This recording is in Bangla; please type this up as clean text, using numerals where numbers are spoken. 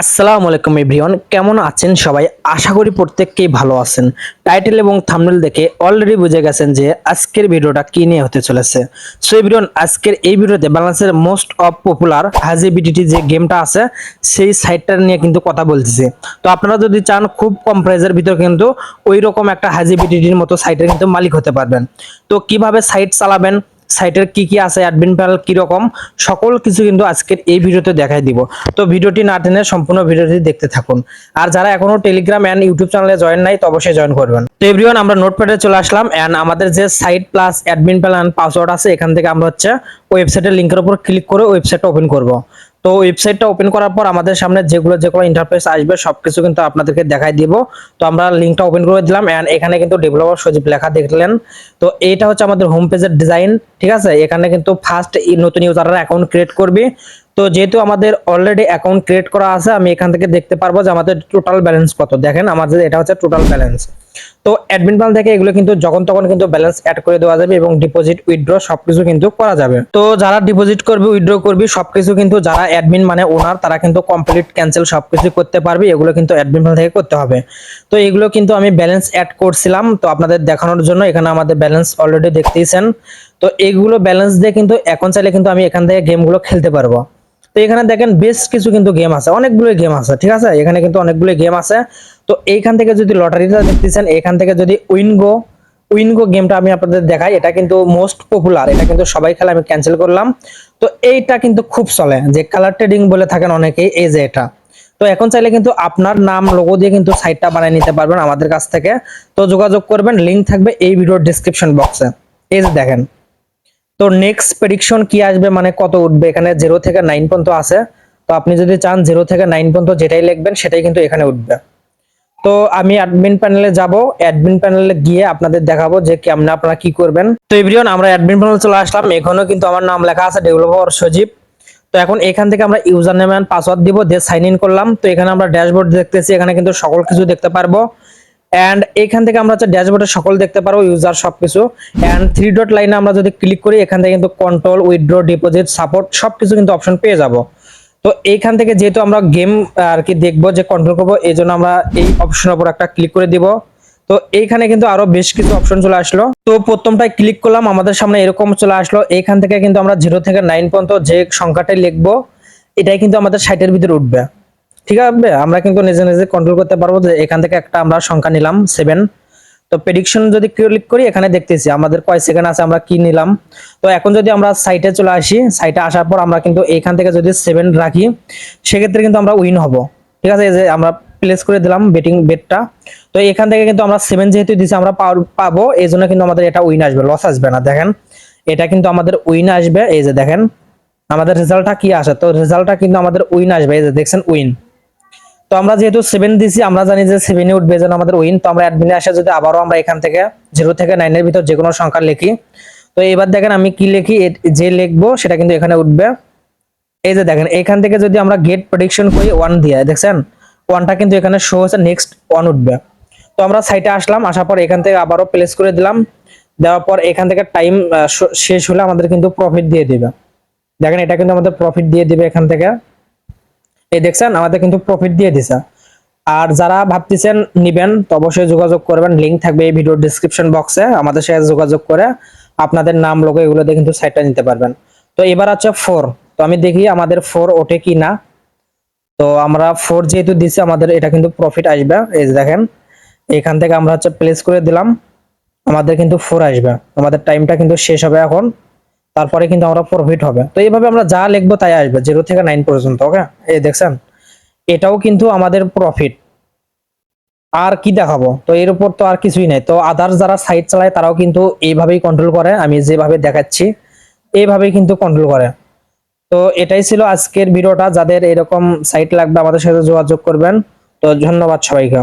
আসসালামু আলাইকুম এভরিওয়ান, কেমন আছেন সবাই? আশা করি প্রত্যেককেই ভালো আছেন। টাইটেল এবং থাম্বনেল দেখে অলরেডি বুঝে গেছেন যে আজকের ভিডিওটা কি নিয়ে হতে চলেছে। সো এভরিওয়ান, আজকের এই ভিডিওতে বাংলাদেশের most of popular Haji BDT যে গেমটা আছে সেই সাইটটা নিয়ে কিন্তু কথা বলতেছি। তো আপনারা যদি চান খুব কম প্রাইসের ভিতর কিন্তু ওই রকম একটা হাজি বিডিটির মতো সাইটের কিন্তু মালিক হতে পারবেন। তো কিভাবে সাইট চালাবেন, সাইটের কি কি আছে, অ্যাডমিন প্যানেল কি রকম, সকল কিছু কিন্তু আজকের এই ভিডিওতে দেখাই দিব। তো ভিডিওটি না টেনে সম্পূর্ণ ভিডিওটি দেখতে থাকুন। আর যারা এখনো টেলিগ্রাম এন্ড ইউটিউব চ্যানেলে জয়েন নাই তো অবশ্যই জয়েন করবেন। তো এভরিওয়ান, আমরা নোটপ্যাডে চলে আসলাম এন্ড আমাদের যে site plus admin panel password আছে এখান থেকে আমরা হচ্ছে ওয়েবসাইটের লিংকের উপর ক্লিক করে ওয়েবসাইটটা ওপেন করব। তো ওয়েবসাইটটা ওপেন করার পর আমাদের সামনে যেগুলো ইন্টারফেস আসবে সবকিছু কিন্তু আপনাদেরকে দেখাই দিব। তো আমরা লিংকটা ওপেন করে দিলাম এন্ড এখানে কিন্তু ডেভেলপার সজীব লেখা দেখলেন। তো এইটা হচ্ছে আমাদের হোম পেজের ডিজাইন, ঠিক আছে। এখানে কিন্তু ফার্স্ট নতুন ইউজাররা অ্যাকাউন্ট ক্রিয়েট করবে। তো যেহেতু আমাদের অলরেডি অ্যাকাউন্ট ক্রিয়েট করা আছে, আমি এখান থেকে দেখতে পারবো যে আমাদের টোটাল ব্যালেন্স কত। দেখেন আমাদের এটা হচ্ছে টোটাল ব্যালেন্স। তো অ্যাডমিন প্ল্যান থেকে এগুলো কিন্তু যখন তখন কিন্তু ব্যালেন্স অ্যাড করে দেওয়া যাবে এবং ডিপোজিট উইথড্র সবকিছু কিন্তু করা যাবে। তো যারা ডিপোজিট করবে উইথড্র করবে সবকিছু কিন্তু যারা অ্যাডমিন মানে ওনার তারা কিন্তু কমপ্লিট ক্যান্সেল সবকিছু করতে পারবে। এগুলো কিন্তু অ্যাডমিন প্ল্যান থেকে করতে হবে। তো এগুলো কিন্তু আমি ব্যালেন্স অ্যাড করছিলাম তো আপনাদের দেখানোর জন্য। এখানে আমাদের ব্যালেন্স অলরেডি দেখতেইছেন। তো এইগুলো ব্যালেন্স দিয়ে কিন্তু এখন চাইলে কিন্তু আমি এখান থেকে গেমগুলো খেলতে পারবো। তো এখানে দেখেন বেশ কিছু কিন্তু গেম আছে, অনেকগুলো গেম আছে, ঠিক আছে। এখানে কিন্তু অনেকগুলো গেম আছে। তো এইখান থেকে যদি লটারিটা দেখতেছেন, এখান থেকে যদি উইনগো উইনগো গেমটা আমি আপনাদের দেখাই, এটা কিন্তু মোস্ট পপুলার, এটা কিন্তু সবাই খেলে, আমি ক্যান্সেল করলাম। তো এইটা কিন্তু খুব চলে, যে কালার ট্রেডিং বলে থাকেন অনেকেই, এই যে এটা। তো এখন চাইলে কিন্তু আপনার নাম লোগো দিয়ে কিন্তু সাইটটা বানিয়ে নিতে পারবেন আমাদের কাছ থেকে। তো যোগাযোগ করবেন, লিংক থাকবে এই ভিডিওর ডেসক্রিপশন বক্সে। এই যে দেখেন। তো নেক্সট প্রেডিকশন কি আসবে, মানে কত উঠবে, এখানে 0 থেকে 9 পর্যন্ত আছে। তো আপনি যদি চান 0 থেকে 9 পর্যন্ত যেটাই লিখবেন সেটাই কিন্তু এখানে উঠবে। তো আমি অ্যাডমিন প্যানেলে যাব, অ্যাডমিন প্যানেলে গিয়ে আপনাদের দেখাবো যে কেমনে আপনারা কি করবেন। তো এভরিওয়ান, আমরা অ্যাডমিন প্যানেলে চলে আসলাম। এখানেও কিন্তু আমার নাম লেখা আছে ডেভেলপার সজীব। তো এখন এখান থেকে আমরা ইউজার নেম এন্ড পাসওয়ার্ড দিব, দিয়ে সাইন ইন করলাম। তো এখানে আমরা ড্যাশবোর্ড দেখতেছি, এখানে কিন্তু সকল কিছু দেখতে পারবো। এন্ড এখান থেকে আমরা হচ্ছে ড্যাশবোর্ডে সকল দেখতে পারবো, ইউজার সবকিছু। এন্ড 3 ডট লাইনে আমরা যদি ক্লিক করি এখান থেকে কিন্তু কন্ট্রোল, উইথড্র, ডিপোজিট, সাপোর্ট সবকিছু কিন্তু অপশন পেয়ে যাব। তো এইখান থেকে যেহেতু আমরা গেম আর কি দেখবো, যে কন্ট্রোল করবো, এই জন্য আমরা এই অপশনের উপর একটা ক্লিক করে দিব। তো এইখানে কিন্তু আরো বেশ কিছু অপশন চলে আসলো। তো প্রথমটায় ক্লিক করলাম, আমাদের সামনে এরকম চলে আসলো। এইখান থেকে কিন্তু আমরা 0 থেকে 9 পর্যন্ত যে সংখ্যাটাই লিখবো এটাই কিন্তু আমাদের সাইটের ভিতরে উঠবে, ঠিক আছে। আমরা কিন্তু নিজে নিজে কন্ট্রোল করতে পারবো। যে এখান থেকে একটা আমরা সংখ্যা নিলাম 7। তো প্রেডিকশন যদি ক্লিক করি এখানে দেখতেছি আমাদের কয় সেকেন্ড আছে, আমরা কি নিলাম। তো এখন যদি আমরা সাইটে চলে আসি, সাইটে আসার পর আমরা কিন্তু এখান থেকে যদি 7 রাখি সেক্ষেত্রে কিন্তু আমরা উইন হব, ঠিক আছে। এই যে আমরা প্লেস করে দিলাম বেটিং বেটটা। তো এখান থেকে কিন্তু আমরা 7 যেহেতু দিছি আমরা পাবো, এই জন্য কিন্তু আমাদের এটা উইন আসবে, লস আসবে না। দেখেন এটা কিন্তু আমাদের উইন আসবে। এই যে দেখেন আমাদের রেজাল্টটা কি আসে, তো রেজাল্টটা কিন্তু আমাদের উইন আসবে। এই যে দেখছেন উইন। তো আমরা যেহেতু 7 দিছি, আমরা জানি যে 7 এ উঠবে, যেন আমাদের উইন। তো আমরা অ্যাডমিনে আসে যদি আবারও আমরা এখান থেকে 0 থেকে 9 এর ভিতর যে কোনো সংখ্যা লিখি। তো এবার দেখেন আমি কি লিখি, যে লিখবো সেটা কিন্তু এখানে উঠবে। এই যে দেখেন এখান থেকে যদি আমরা গেট প্রেডিকশন করি 1 দিয়ে, দেখছেন 1টা কিন্তু এখানে শো হচ্ছে, নেক্সট 1 উঠবে। তো আমরা সাইটে আসলাম, আসার পর এখান থেকে আবারও প্লেস করে দিলাম। দেওয়ার পর এখান থেকে টাইম শেষ হলে আমাদের কিন্তু প্রফিট দিয়ে দিবে। দেখেন এটা কিন্তু আমাদের প্রফিট দিয়ে দিবে এখান থেকে। এই দেখছেন আমাদের কিন্তু প্রফিট দিয়ে দিছে। আর যারা ভাবতেছেন নিবেন তো অবশ্যই যোগাযোগ করবেন, লিংক থাকবে এই ভিডিওর ডেসক্রিপশন বক্সে। আমাদের সাথে যোগাযোগ করে আপনাদের নাম লোগো এগুলো দিয়ে কিন্তু সাইটটা নিতে পারবেন। তো এবার আছে 4। তো আমি দেখি আমাদের 4 ওঠে কি না। তো আমরা 4 যেহেতু দিছি আমাদের এটা কিন্তু প্রফিট আসবে। এই যে দেখেন এখান থেকে আমরা হচ্ছে প্লেস করে দিলাম, আমাদের কিন্তু 4 আসবে। আমাদের টাইমটা কিন্তু শেষ হবে এখন, তারপরে কিন্তু আমরা প্রফিট হবে। তো এইভাবে আমরা যা লিখবো তাই আসবে 0 থেকে 9 পর্যন্ত। ওকে, এই দেখছেন এটাও কিন্তু আমাদের প্রফিট। আর কি দেখাবো, তো এর উপর তো আর কিছুই নাই। তো আদার্স যারা সাইট চালায় তারাও কিন্তু এইভাবেই কন্ট্রোল করে, আমি যেভাবে দেখাচ্ছি এইভাবেই কিন্তু কন্ট্রোল করে। তো এটাই ছিল আজকের ভিডিওটা। যাদের এরকম সাইট লাগবে আমাদের সাথে যোগাযোগ করবেন। তো ধন্যবাদ সবাইকে।